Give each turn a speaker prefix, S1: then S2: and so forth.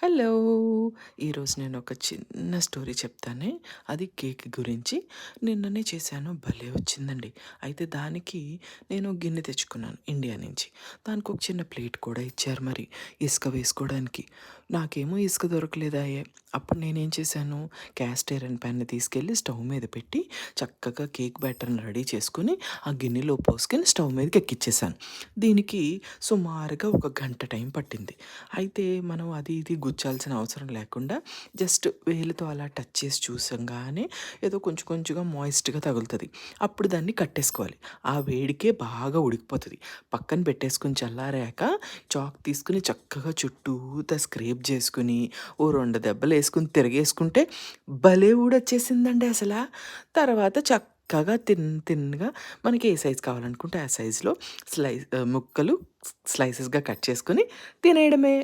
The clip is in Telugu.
S1: హలో! ఈరోజు నేనొక చిన్న స్టోరీ చెప్తానే. అది కేక్ గురించి. నిన్ననే చేశాను. భలే వచ్చిందండి. అయితే దానికి నేను గిన్నె తెచ్చుకున్నాను ఇండియా నుంచి. దానికొక చిన్న ప్లేట్ కూడా ఇచ్చారు మరి ఇసుక వేసుకోవడానికి. నాకేమో ఇసుక దొరకలేదాయె. అప్పుడు నేనేం చేశాను, క్యాస్ట్ ఐరన్ ప్యాన్‌ని తీసుకెళ్ళి స్టవ్ మీద పెట్టి చక్కగా కేక్ బ్యాటర్‌ని రెడీ చేసుకొని, ఆ గిన్నెలో పోసుకొని స్టవ్ మీదకి ఎక్కిచ్చేసాను. దీనికి సుమారుగా ఒక గంట టైం పట్టింది. అయితే మనం అది ఇది గుచ్చాల్సిన అవసరం లేకుండా జస్ట్ వేలుతో అలా టచ్ చేసి చూసంగానే ఏదో కొంచెం కొంచెంగా మాయిస్ట్‌గా తగులుతది. అప్పుడు దాన్ని కట్టేసుకోవాలి. ఆ వేడికే బాగా ఉడికిపోతది. పక్కన పెట్టేసుకొని చల్లారాక చాక్ తీసుకొని చక్కగా చుట్టూతా స్క్రేప్ చేసుకొని, ఓ 2 దెబ్బలేసుకొని తిరగేసుకుంటే భలే ఊడొచ్చేసిందండి అసల. తర్వాత చక్కగా తిన్‌గా మనకి ఏ సైజ్ కావాలనుకుంటే ఆ సైజ్‌లో ముక్కలు స్లైసెస్‌గా కట్ చేసుకొని తినేయడమే.